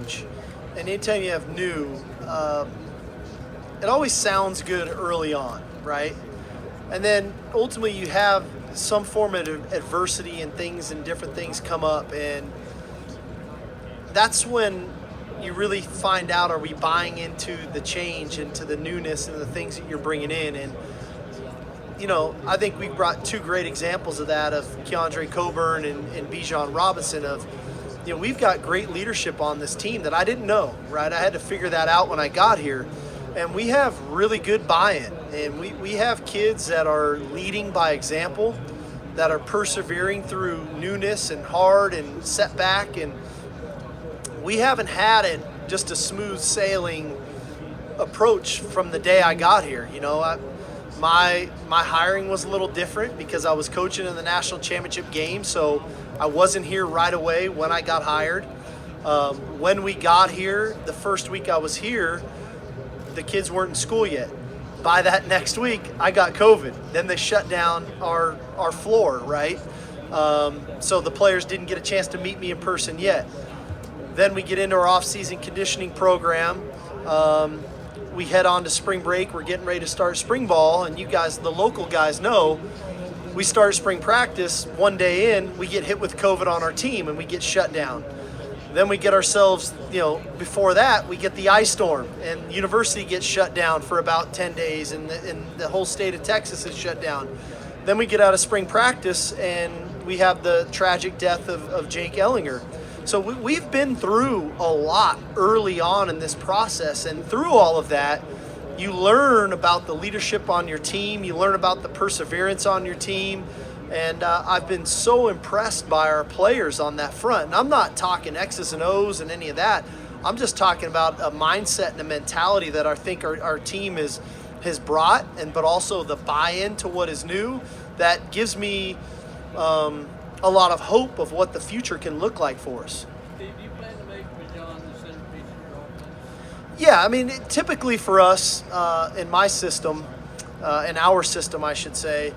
change and anytime you have new, it always sounds good early on, right? And then ultimately you have some form of adversity and things and different things come up, and that's when you really find out, are we buying into the change, into the newness and the things that you're bringing in. And I think we've brought two great examples of that, of Keandre Coburn and Bijan Robinson. Of we've got great leadership on this team that I didn't know, right? I had to figure that out when I got here. And we have really good buy-in. And we have kids that are leading by example, that are persevering through newness and hard and setback. And we haven't had it just a smooth sailing approach from the day I got here. My hiring was a little different because I was coaching in the national championship game, so I wasn't here right away when I got hired. When we got here, the first week I was here, the kids weren't in school yet. By that next week, I got COVID. Then they shut down our floor, right? So the players didn't get a chance to meet me in person yet. Then we get into our off-season conditioning program. We head on to spring break. We're getting ready to start spring ball, and you guys, the local guys, know we start spring practice. One day in, we get hit with COVID on our team, and we get shut down. Then we get ourselves, before that, we get the ice storm, and university gets shut down for about 10 days, and the whole state of Texas is shut down. Then we get out of spring practice, and we have the tragic death of Jake Ellinger. So we've been through a lot early on in this process, and through all of that, you learn about the leadership on your team, you learn about the perseverance on your team, and I've been so impressed by our players on that front. And I'm not talking X's and O's and any of that. I'm just talking about a mindset and a mentality that I think our team has brought, but also the buy-in to what is new that gives me a lot of hope of what the future can look like for us. Steve, do you plan to make Bijan the centerpiece of your offense? Yeah, I mean, typically for us in my system, in our system, I should say,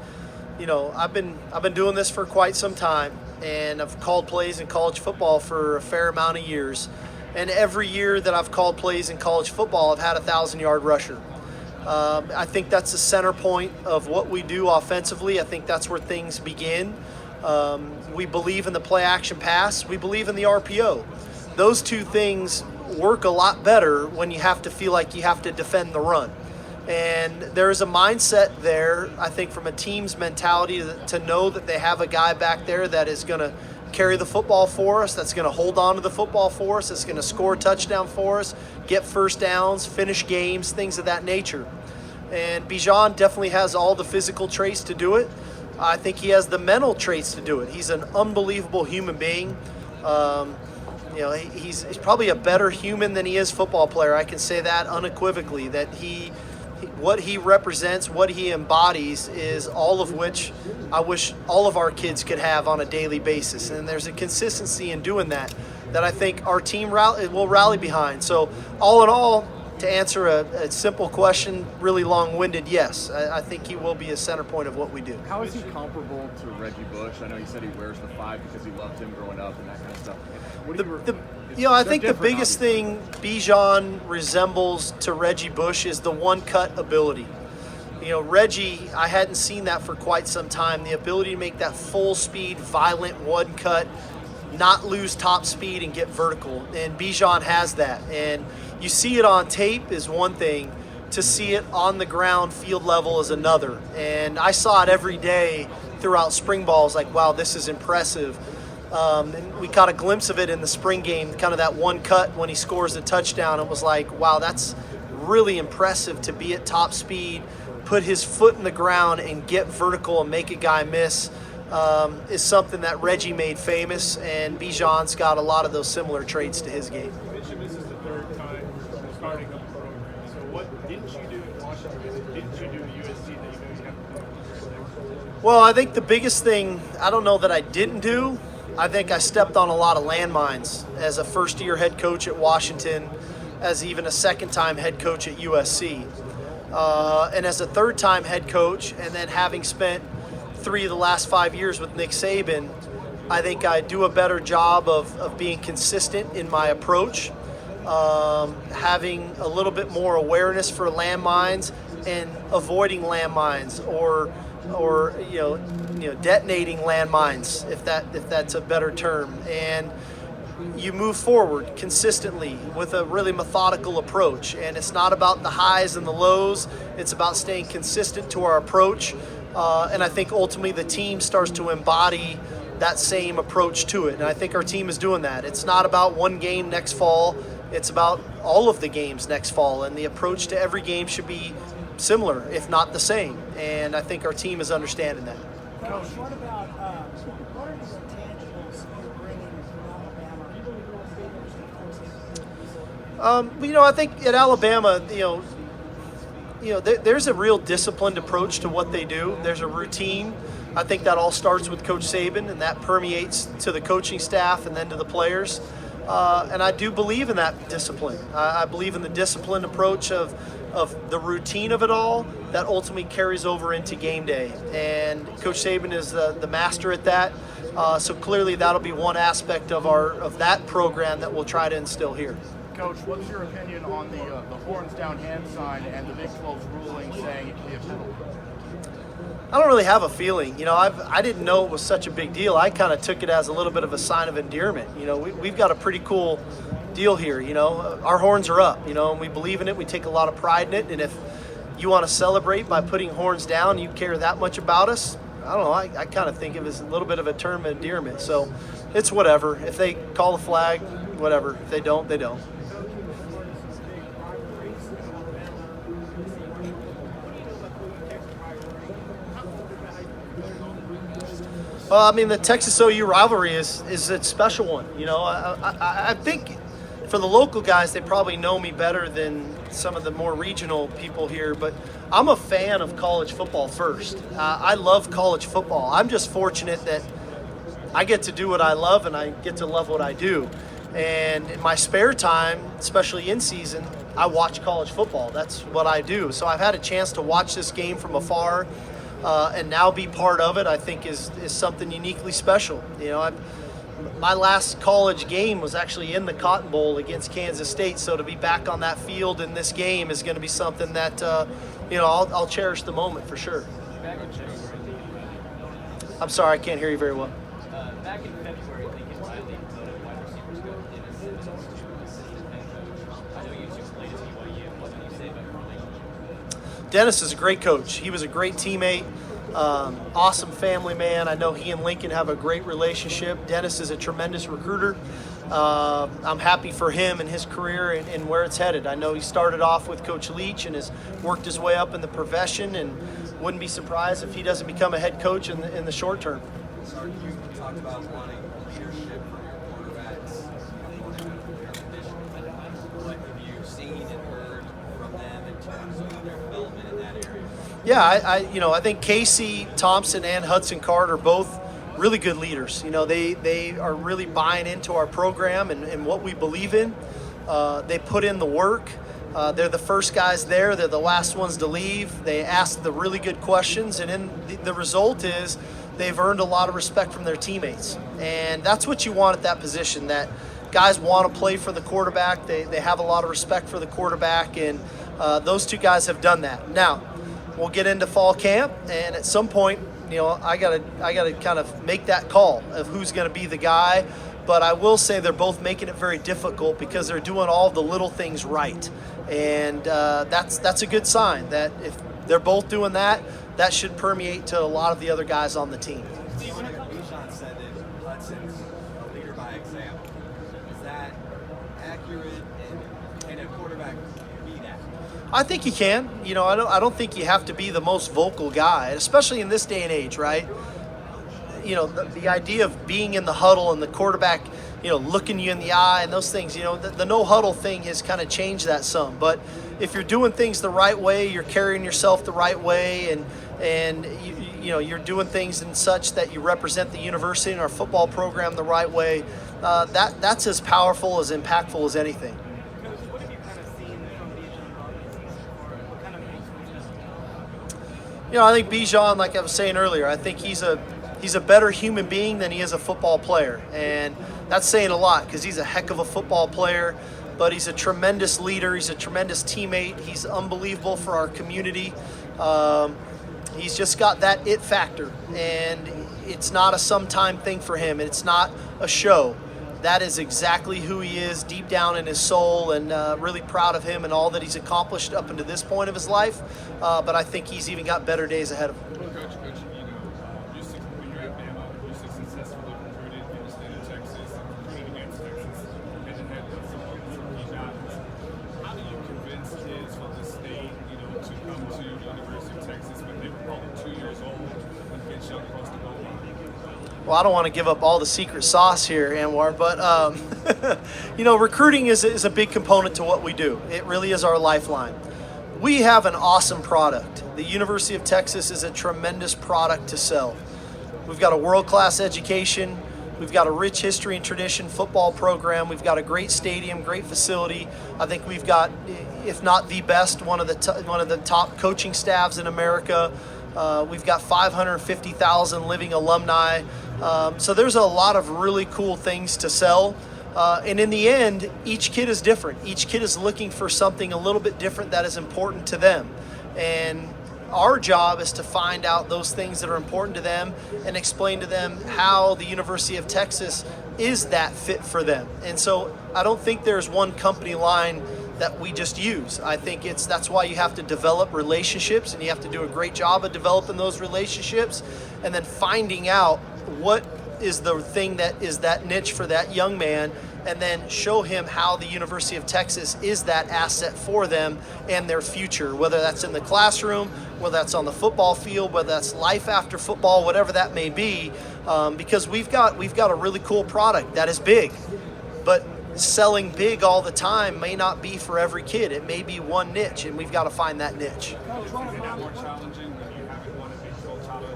I've been doing this for quite some time, and I've called plays in college football for a fair amount of years. And every year that I've called plays in college football, I've had a 1,000-yard rusher. I think that's the center point of what we do offensively. I think that's where things begin. We believe in the play action pass. We believe in the RPO. Those two things work a lot better when you have to feel like you have to defend the run. And there's a mindset there, I think, from a team's mentality to know that they have a guy back there that is going to carry the football for us, that's going to hold on to the football for us, that's going to score a touchdown for us, get first downs, finish games, things of that nature. And Bijan definitely has all the physical traits to do it. I think he has the mental traits to do it. He's an unbelievable human being. He's probably a better human than he is football player. I can say that unequivocally, that what he represents, what he embodies is all of which I wish all of our kids could have on a daily basis. And there's a consistency in doing that I think our team will rally behind. So all in all, to answer a simple question, really long-winded, yes. I think he will be a center point of what we do. How is he comparable to Reggie Bush? I know you said he wears the 5 because he loved him growing up and that kind of stuff. I think the biggest thing Bijan resembles to Reggie Bush is the one-cut ability. Reggie, I hadn't seen that for quite some time, the ability to make that full-speed, violent one-cut, not lose top speed and get vertical. And Bijan has that. And you see it on tape is one thing, to see it on the ground, field level, is another. And I saw it every day throughout spring ball. It's like, wow, this is impressive. And we caught a glimpse of it in the spring game, kind of that one cut when he scores the touchdown. It was like, wow, that's really impressive to be at top speed, put his foot in the ground and get vertical and make a guy miss. Is something that Reggie made famous, and Bijan's got a lot of those similar traits to his game. This is the third time starting a program. So what didn't you do in Washington? What didn't you do at USC that you know you have to do? Well, I think the biggest thing, I don't know that I didn't do, I think I stepped on a lot of landmines as a first-year head coach at Washington, as even a second-time head coach at USC. And as a third-time head coach, and then having spent 3 of the last 5 years with Nick Saban, I think I do a better job of being consistent in my approach. having a little bit more awareness for landmines and avoiding landmines, or detonating landmines, if that's a better term. And you move forward consistently with a really methodical approach. And it's not about the highs and the lows. It's about staying consistent to our approach. And I think ultimately the team starts to embody that same approach to it. And I think our team is doing that. It's not about one game next fall. It's about all of the games next fall. And the approach to every game should be similar, if not the same. And I think our team is understanding that. Coach, what about what are the intangibles you're bringing from Alabama? I think at Alabama, there's a real disciplined approach to what they do. There's a routine. I think that all starts with Coach Saban, and that permeates to the coaching staff and then to the players. And I do believe in that discipline. I believe in the disciplined approach of the routine of it all that ultimately carries over into game day. And Coach Saban is the master at that. So clearly that'll be one aspect of that program that we'll try to instill here. Coach, what's your opinion on the horns down hand sign and the Big 12's ruling saying it can be a penalty? I don't really have a feeling. I didn't know it was such a big deal. I kind of took it as a little bit of a sign of endearment. We've got a pretty cool deal here. Our horns are up, and we believe in it. We take a lot of pride in it. And if you want to celebrate by putting horns down, you care that much about us, I don't know. I kind of think of it as a little bit of a term of endearment. So it's whatever. If they call the flag, whatever. If they don't, they don't. Well, the Texas OU rivalry is a special one. I think for the local guys, they probably know me better than some of the more regional people here, but I'm a fan of college football first. I love college football. I'm just fortunate that I get to do what I love, and I get to love what I do. And in my spare time, especially in season, I watch college football. That's what I do. So I've had a chance to watch this game from afar. And now be part of it, I think, is something uniquely special. My last college game was actually in the Cotton Bowl against Kansas State, so to be back on that field in this game is going to be something that, I'll cherish the moment for sure. I'm sorry, I can't hear you very well. Back in February, Lincoln Riley voted wide receivers coach in his assistant head coach. I know you two played at BYU. What can you say about your relationship? Dennis is a great coach. He was a great teammate, awesome family man. I know he and Lincoln have a great relationship. Dennis is a tremendous recruiter. I'm happy for him and his career and where it's headed. I know he started off with Coach Leach and has worked his way up in the profession, and wouldn't be surprised if he doesn't become a head coach in the short term. Sark, you talked about wanting leadership from your quarterbacks going into their condition. What have you seen and heard from them in terms of their development in that area? Yeah, I think Casey Thompson and Hudson Card are both really good leaders. They are really buying into our program and what we believe in. They put in the work. They're the first guys there. They're the last ones to leave. They ask the really good questions, and the result is they've earned a lot of respect from their teammates. And that's what you want at that position, that guys want to play for the quarterback. They have a lot of respect for the quarterback, and those two guys have done that. Now, we'll get into fall camp, and at some point, I gotta kind of make that call of who's going to be the guy. But I will say they're both making it very difficult because they're doing all the little things right, and that's a good sign. That if they're both doing that, that should permeate to a lot of the other guys on the team. Bijan said that Hudson's a leader by example. Is that accurate, and can a quarterback be that? I think you can. I don't think you have to be the most vocal guy, especially in this day and age, right? The idea of being in the huddle and the quarterback, looking you in the eye and those things, the no huddle thing has kind of changed that some. But if you're doing things the right way, you're carrying yourself the right way, and you're doing things in such that you represent the university and our football program the right way, that's as powerful, as impactful as anything. Coach, what have you kind of seen from Bijan Robinson so far? What kind of makes him just I think Bijan, like I was saying earlier, I think he's a better human being than he is a football player. And that's saying a lot because he's a heck of a football player. but he's a tremendous leader. He's a tremendous teammate. He's unbelievable for our community. He's just got that it factor, and it's not a sometime thing for him. It's not a show. That is exactly who he is deep down in his soul, and really proud of him and all that he's accomplished up until this point of his life. But I think he's even got better days ahead of him. Well, Coach, when you're at Bama, you successfully recruited in the state of Texas, competed against Texas, and then had someone from Bijan. How do you convince kids from the state, to come to the University of Texas when they were probably 2 years old and get shot across the goal line? Well, I don't want to give up all the secret sauce here, Anwar, but recruiting is a big component to what we do. It really is our lifeline. We have an awesome product. The University of Texas is a tremendous product to sell. We've got a world-class education. We've got a rich history and tradition football program. We've got a great stadium, great facility. I think we've got, if not the best, one of the top coaching staffs in America. We've got 550,000 living alumni. So there's a lot of really cool things to sell. And in the end, each kid is different. Each kid is looking for something a little bit different that is important to them. And our job is to find out those things that are important to them and explain to them how the University of Texas is that fit for them. And so I don't think there's one company line that we just use. I think that's why you have to develop relationships, and you have to do a great job of developing those relationships and then finding out what is the thing that is that niche for that young man, and then show him how the University of Texas is that asset for them and their future, whether that's in the classroom, whether that's on the football field, whether that's life after football, whatever that may be, because we've got a really cool product that is big, but selling big all the time may not be for every kid. It may be one niche, and we've got to find that niche. Is it that more challenging when you haven't won a Big 12 title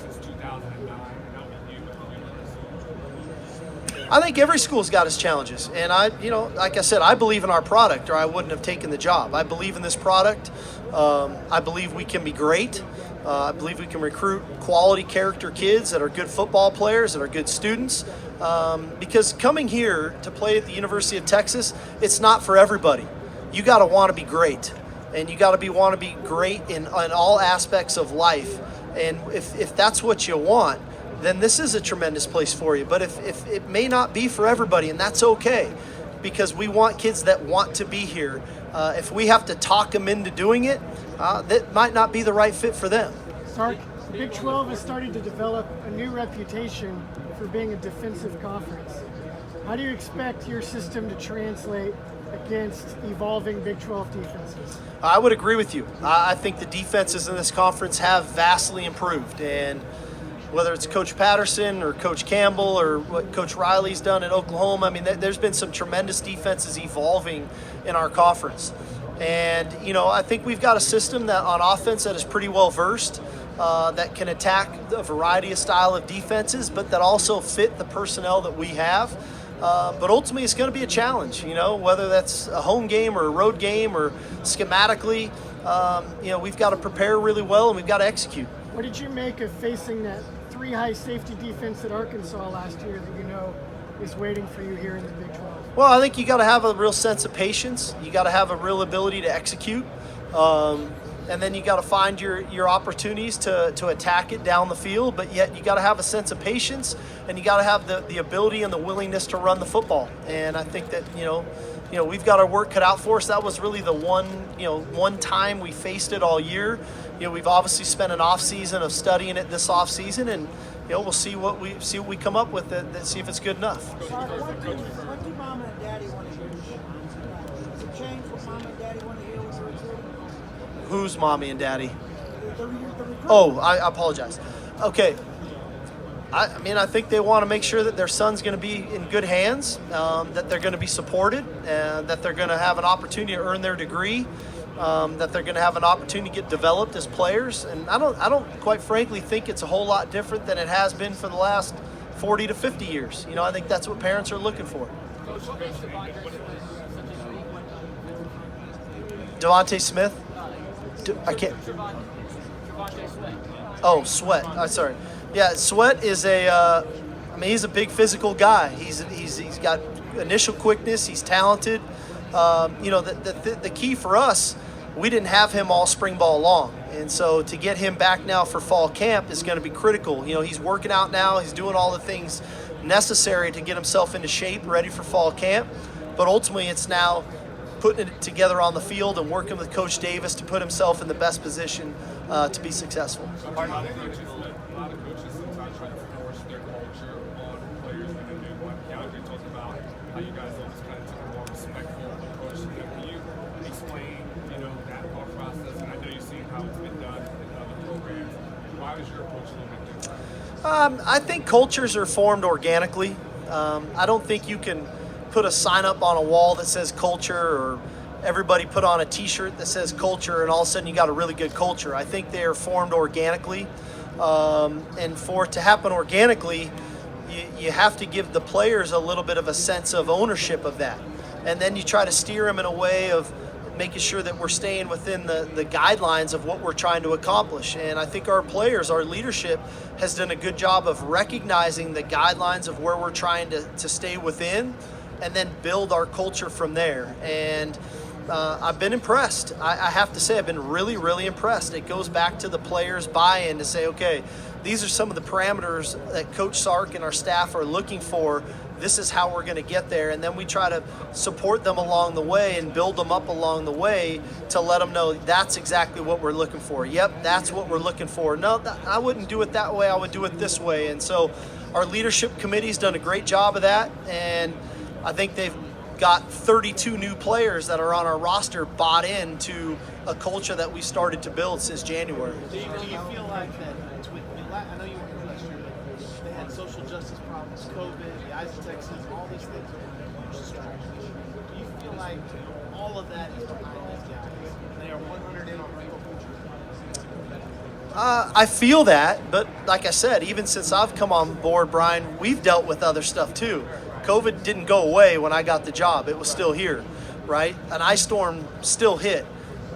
since 2009? How about you with the University? I think every school's got its challenges, and like I said, I believe in our product, or I wouldn't have taken the job. I believe in this product. I believe we can be great. I believe we can recruit quality character kids that are good football players, that are good students. Because coming here to play at the University of Texas, it's not for everybody. You got to want to be great, and you got to want to be great in all aspects of life. And if that's what you want, then this is a tremendous place for you. But if it may not be for everybody, and that's okay, because we want kids that want to be here. If we have to talk them into doing it, that might not be the right fit for them. Sark, the Big 12 is starting to develop a new reputation for being a defensive conference. How do you expect your system to translate against evolving Big 12 defenses? I would agree with you. I think the defenses in this conference have vastly improved, and whether it's Coach Patterson or Coach Campbell or what Coach Riley's done at Oklahoma, I mean, there's been some tremendous defenses evolving in our conference. And, I think we've got a system that on offense that is pretty well versed, that can attack a variety of style of defenses, but that also fit the personnel that we have. But ultimately, it's going to be a challenge, whether that's a home game or a road game or schematically, we've got to prepare really well and we've got to execute. What did you make of facing that 3 high safety defense at Arkansas last year that is waiting for you here in the Big 12? Well, I think you got to have a real sense of patience. You got to have a real ability to execute. And then you got to find your opportunities to attack it down the field, but yet you got to have a sense of patience, and you got to have the ability and the willingness to run the football. And I think that we've got our work cut out for us. That was really the one time we faced it all year. We've obviously spent an off season of studying it this off season, and we'll see what we come up with and see if it's good enough. What do Mama and Daddy want to hear? Does it change what Mama and Daddy want to hear with the recruiting? Who's mommy and daddy? The recruiting. Oh, I apologize. Okay. I think they want to make sure that their son's going to be in good hands, that they're going to be supported, and that they're going to have an opportunity to earn their degree, that they're going to have an opportunity to get developed as players. And I don't quite frankly think it's a whole lot different than it has been for the last 40 to 50 years. I think that's what parents are looking for. Devontae Smith? I can't. Oh, Sweat. Sorry. Yeah, Sweat is he's a big physical guy. He's got initial quickness. He's talented. The key for us, we didn't have him all spring ball long. And so to get him back now for fall camp is going to be critical. He's working out now. He's doing all the things necessary to get himself into shape, ready for fall camp. But ultimately, it's now putting it together on the field and working with Coach Davis to put himself in the best position to be successful. A lot of coaches sometimes try to force their culture on players when they do. Like Keandre talked about how you guys always kind of took a more respectful approach to them. Can you explain, that thought process? And I know you've seen how it's been done in other programs. Why was your approach a little bit different? I think cultures are formed organically. I don't think you can put a sign up on a wall that says culture, or everybody put on a t-shirt that says culture, and all of a sudden you got a really good culture. I think they are formed organically, and for it to happen organically, you have to give the players a little bit of a sense of ownership of that, and then you try to steer them in a way of making sure that we're staying within the guidelines of what we're trying to accomplish. And I think our players, our leadership, has done a good job of recognizing the guidelines of where we're trying to stay within, and then build our culture from there. And I've been impressed. I have to say, I've been really, really impressed. It goes back to the players' buy-in to say, okay, these are some of the parameters that Coach Sark and our staff are looking for. This is how we're going to get there. And then we try to support them along the way and build them up along the way to let them know that's exactly what we're looking for. Yep, that's what we're looking for. No, I wouldn't do it that way. I would do it this way. And so our leadership committee's done a great job of that. And I think they've got 32 new players that are on our roster bought into a culture that we started to build since January. Do you feel like that? I know you were here last year, but they had social justice problems, COVID, the ICE Texas, all these things are huge distractions. Do you feel like all of that is behind these guys? They are 100 in on culture. I feel that, but like I said, even since I've come on board, Brian, we've dealt with other stuff too. COVID didn't go away when I got the job. It was still here, right? An ice storm still hit.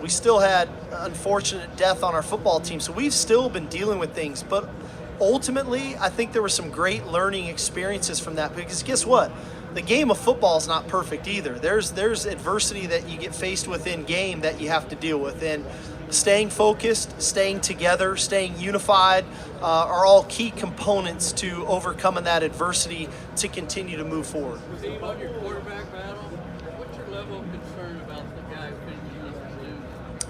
We still had unfortunate death on our football team. So we've still been dealing with things. But ultimately, I think there were some great learning experiences from that. Because guess what? The game of football is not perfect either. There's adversity that you get faced with in game that you have to deal with. And staying focused, staying together, staying unified are all key components to overcoming that adversity to continue to move forward. Steve, on your quarterback battle, what's your level of concern about the guy who finishes number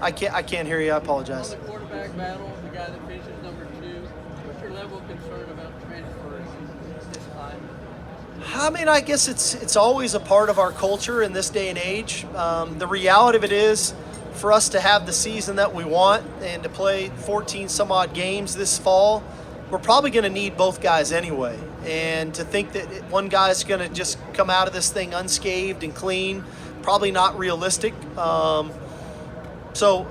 2? I can't hear you. I apologize. On the quarterback battle, the guy that finishes number 2, what's your level of concern about transferring this time? I mean, I guess it's always a part of our culture in this day and age. The reality of it is, for us to have the season that we want and to play 14 some odd games this fall, we're probably going to need both guys anyway. And to think that one guy's going to just come out of this thing unscathed and clean, probably not realistic. So,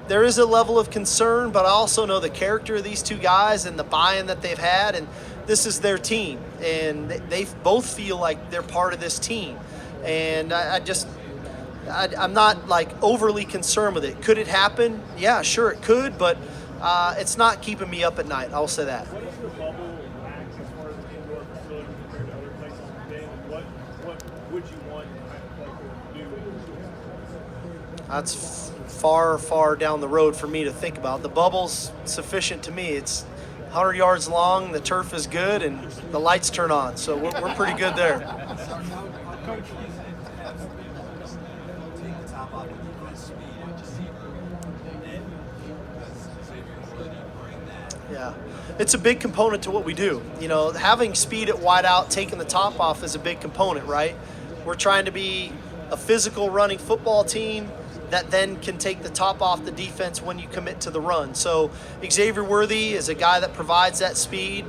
there is a level of concern, but I also know the character of these two guys and the buy-in that they've had, and this is their team, and they both feel like they're part of this team. And I'm not like overly concerned with it. Could it happen? Yeah, sure it could, but it's not keeping me up at night. I'll say that. What is the bubble max as far as indoor facility compared to other places you've been? What would you want to do? That's far, far down the road for me to think about. The bubble's sufficient to me. It's 100 yards long, the turf is good, and the lights turn on. So we're pretty good there. Yeah, it's a big component to what we do. Having speed at wideout, taking the top off is a big component, right? We're trying to be a physical running football team that then can take the top off the defense when you commit to the run. So Xavier Worthy is a guy that provides that speed.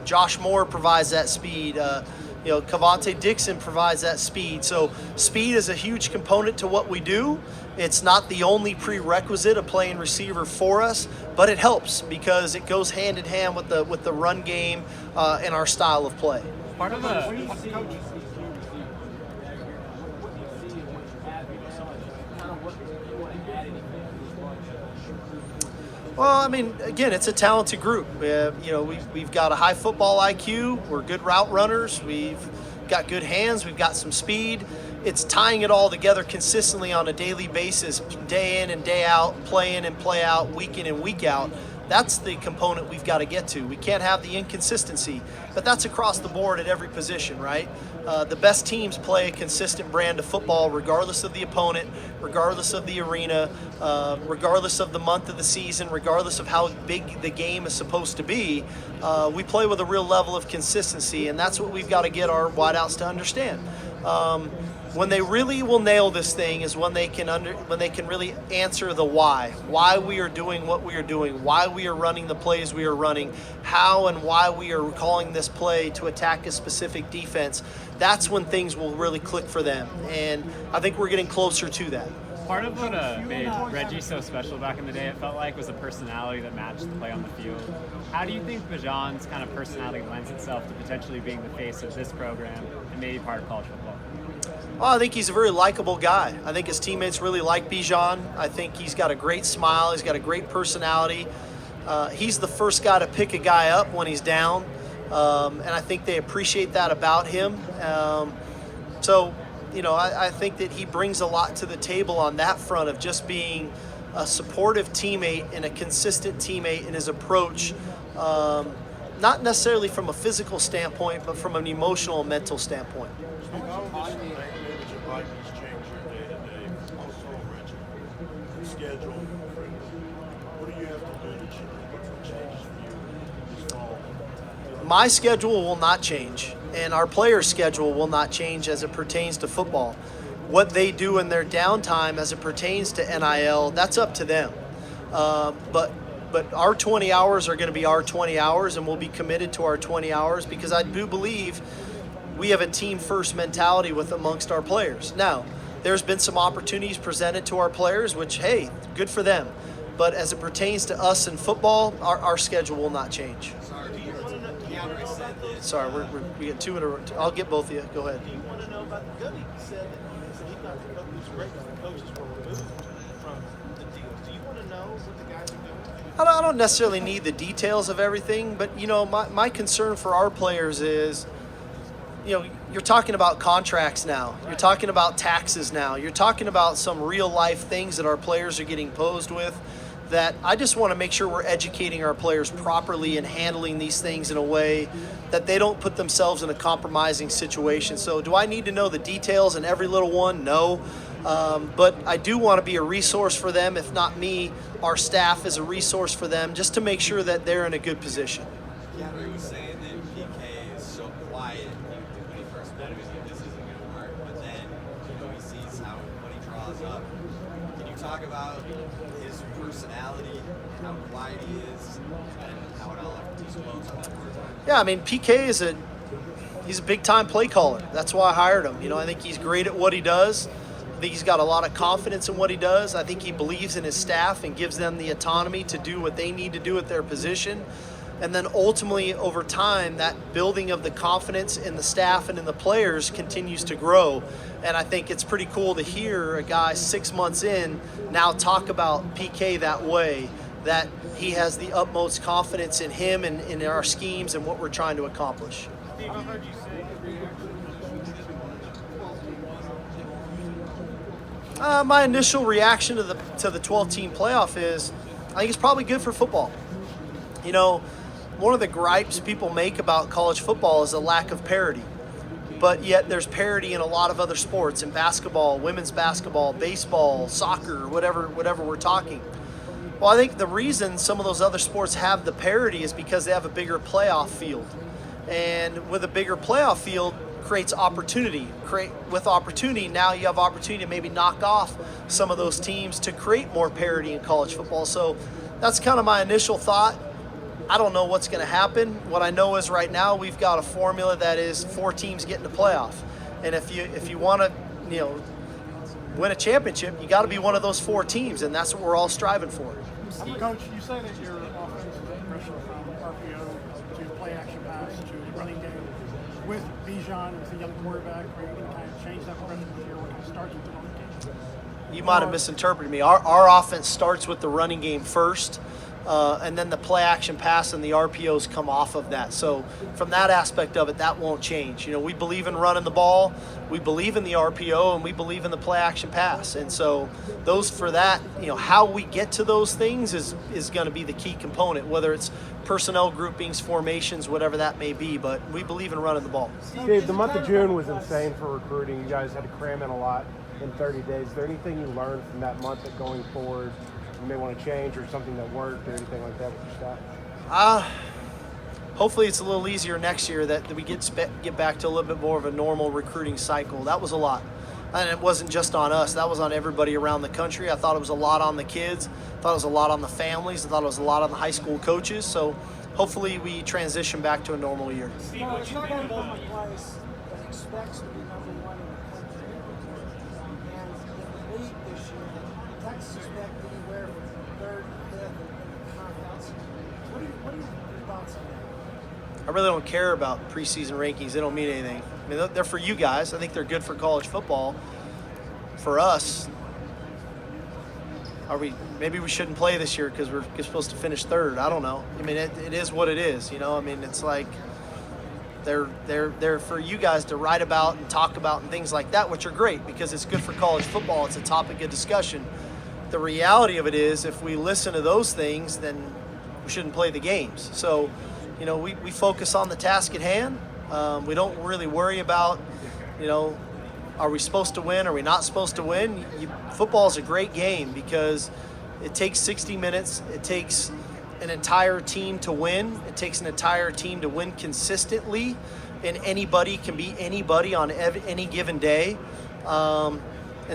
Josh Moore provides that speed. Cavante Dixon provides that speed. So speed is a huge component to what we do. It's not the only prerequisite of playing receiver for us, but it helps because it goes hand in hand with the run game and our style of play. Part of the Well, I mean, again, it's a talented group. We've got a high football IQ. We're good route runners. We've got good hands, we've got some speed. It's tying it all together consistently on a daily basis, day in and day out, play in and play out, week in and week out. That's the component we've got to get to. We can't have the inconsistency, but that's across the board at every position, right? The best teams play a consistent brand of football regardless of the opponent, regardless of the arena, regardless of the month of the season, regardless of how big the game is supposed to be. We play with a real level of consistency, and that's what we've got to get our wideouts to understand. When they really will nail this thing is when they can really answer the why we are doing what we are doing, why we are running the plays we are running, how and why we are calling this play to attack a specific defense. That's when things will really click for them, and I think we're getting closer to that. Part of what made Reggie so special back in the day, it felt like, was a personality that matched the play on the field. How do you think Bijan's kind of personality lends itself to potentially being the face of this program and maybe part of college football? Well, I think he's a very likable guy. I think his teammates really like Bijan. I think he's got a great smile. He's got a great personality. He's the first guy to pick a guy up when he's down, and I think they appreciate that about him. I think that he brings a lot to the table on that front of just being a supportive teammate and a consistent teammate in his approach, not necessarily from a physical standpoint, but from an emotional and mental standpoint. Schedule. What do you have to do to change for you this fall? My schedule will not change, and our players' schedule will not change as it pertains to football. What they do in their downtime as it pertains to NIL, that's up to them. But our 20 hours are going to be our 20 hours, and we'll be committed to our 20 hours because I do believe we have a team-first mentality with amongst our players. Now, there's been some opportunities presented to our players, which, hey, good for them. But as it pertains to us in football, our schedule will not change. Sorry, we get two in a row. I'll get both of you. Go ahead. Do you want to know about the goodie? He said he thought these great coaches were removed from the deals. Do you want to know what the guys are doing? I don't necessarily need the details of everything, but, my concern for our players is, you're talking about contracts now. You're talking about taxes now. You're talking about some real life things that our players are getting posed with that I just want to make sure we're educating our players properly and handling these things in a way that they don't put themselves in a compromising situation. So do I need to know the details in every little one? No. But I do want to be a resource for them. If not me, our staff is a resource for them just to make sure that they're in a good position. Gary was saying that PK is so quiet when he first met him, he said this isn't going to work. But then, he sees how when he draws up. Can you talk about his personality, how quiet he is, and how it all explodes on that word? Yeah, PK he's a big-time play caller. That's why I hired him. I think he's great at what he does. I think he's got a lot of confidence in what he does. I think he believes in his staff and gives them the autonomy to do what they need to do at their position. And then ultimately, over time, that building of the confidence in the staff and in the players continues to grow. And I think it's pretty cool to hear a guy 6 months in now talk about PK that way, that he has the utmost confidence in him and in our schemes and what we're trying to accomplish. Steve, I heard you say my initial reaction to the 12-team playoff is I think it's probably good for football. One of the gripes people make about college football is a lack of parity. But yet there's parity in a lot of other sports, in basketball, women's basketball, baseball, soccer, whatever we're talking. Well, I think the reason some of those other sports have the parity is because they have a bigger playoff field. And with a bigger playoff field creates opportunity. With opportunity, now you have opportunity to maybe knock off some of those teams to create more parity in college football. So that's kind of my initial thought. I don't know what's going to happen. What I know is right now we've got a formula that is 4 teams getting to playoff. And if you want to, win a championship, you got to be one of those 4 teams, and that's what we're all striving for. Coach, you say that your offense is progression from RPO to play action pass to the running game. With Bijan, with a young quarterback, are you going to kind of change that progression this year? What kind of starts with the running game? You might have misinterpreted me. Our offense starts with the running game first. and then the play action pass and the RPOs come off of that. So from that aspect of it, that won't change. We believe in running the ball, we believe in the RPO, and we believe in the play action pass. And so those for that, how we get to those things is going to be the key component, whether it's personnel groupings, formations, whatever that may be. But we believe in running the ball. Steve, the month of June was insane for recruiting. You guys had to cram in a lot in 30 days. Is there anything you learned from that month that going forward you may want to change, or something that worked, or anything like that with your staff? Hopefully it's a little easier next year that we get back to a little bit more of a normal recruiting cycle. That was a lot. And it wasn't just on us. That was on everybody around the country. I thought it was a lot on the kids. I thought it was a lot on the families. I thought it was a lot on the high school coaches. So hopefully we transition back to a normal year. Steve, what you think about a place that expects to be number one in the country every year, and in the league this year, Texas expect anywhere from third to fifth in the conference. What are your thoughts on that? I really don't care about preseason rankings. They don't mean anything. I mean, they're for you guys. I think they're good for college football. For us, maybe we shouldn't play this year because we're supposed to finish third. I don't know. I mean, it is what it is. I mean, it's like they're for you guys to write about and talk about and things like that, which are great because it's good for college football. It's a topic of discussion. The reality of it is, if we listen to those things, then we shouldn't play the games. So, we focus on the task at hand. We don't really worry about, are we supposed to win? Are we not supposed to win? Football is a great game because it takes 60 minutes. It takes an entire team to win. It takes an entire team to win consistently, and anybody can beat anybody on any given day. And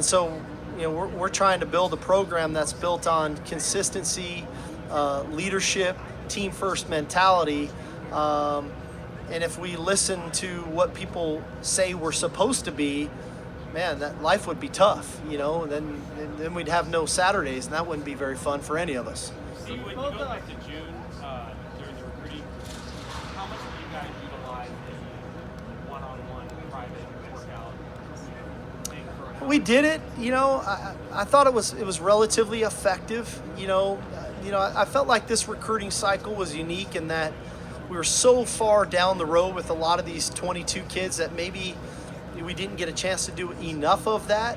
so, we're trying to build a program that's built on consistency, leadership, team first mentality. And if we listen to what people say we're supposed to be, man, that life would be tough, then we'd have no Saturdays, and that wouldn't be very fun for any of us. Steve, when you go back to June during the recruiting, how much do you guys utilize the one-on-one private workout thing for? We did it, I thought it was relatively effective. I felt like this recruiting cycle was unique in that we were so far down the road with a lot of these 22 kids that maybe we didn't get a chance to do enough of that.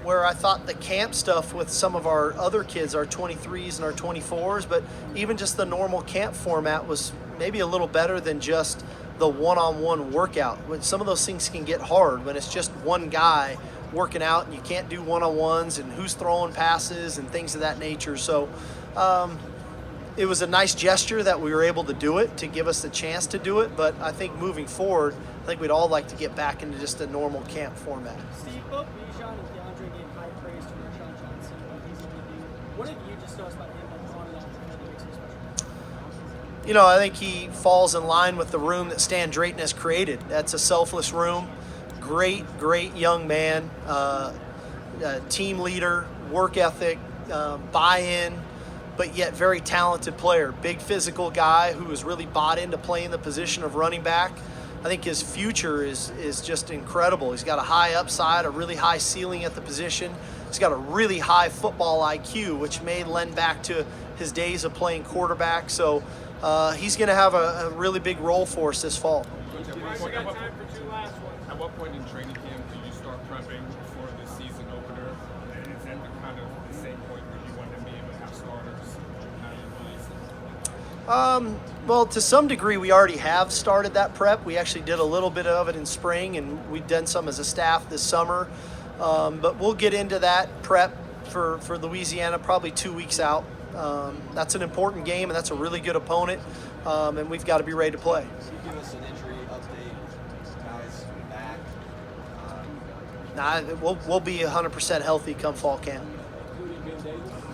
Where I thought the camp stuff with some of our other kids, our 23s and our 24s, but even just the normal camp format was maybe a little better than just the one-on-one workout. When some of those things can get hard when it's just one guy working out and you can't do one-on-ones and who's throwing passes and things of that nature. So it was a nice gesture that we were able to do it, to give us the chance to do it. But I think moving forward, I think we'd all like to get back into just a normal camp format. Steve, both Bijan and DeAndre gave high praise to Rashawn Johnson when he's interviewed. What have you just noticed about him on and off the field that makes him special? I think he falls in line with the room that Stan Drayton has created. That's a selfless room. Great young man, team leader, work ethic, buy-in, but yet very talented player. Big physical guy who has really bought into playing the position of running back. I think his future is just incredible. He's got a high upside, a really high ceiling at the position. He's got a really high football IQ, which may lend back to his days of playing quarterback. So he's going to have a really big role for us this fall. At what point in training camp do you start prepping for the season opener? And is that the kind of the same point where you want to be able to have starters out of the place? Well, to some degree, we already have started that prep. We actually did a little bit of it in spring, and we've done some as a staff this summer. But we'll get into that prep for Louisiana probably 2 weeks out. That's an important game, and that's a really good opponent, and we've got to be ready to play. Can you give us an injury update? Guys back? We'll be 100% healthy come fall camp.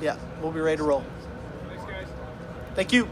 Yeah, we'll be ready to roll. Thanks, guys. Thank you.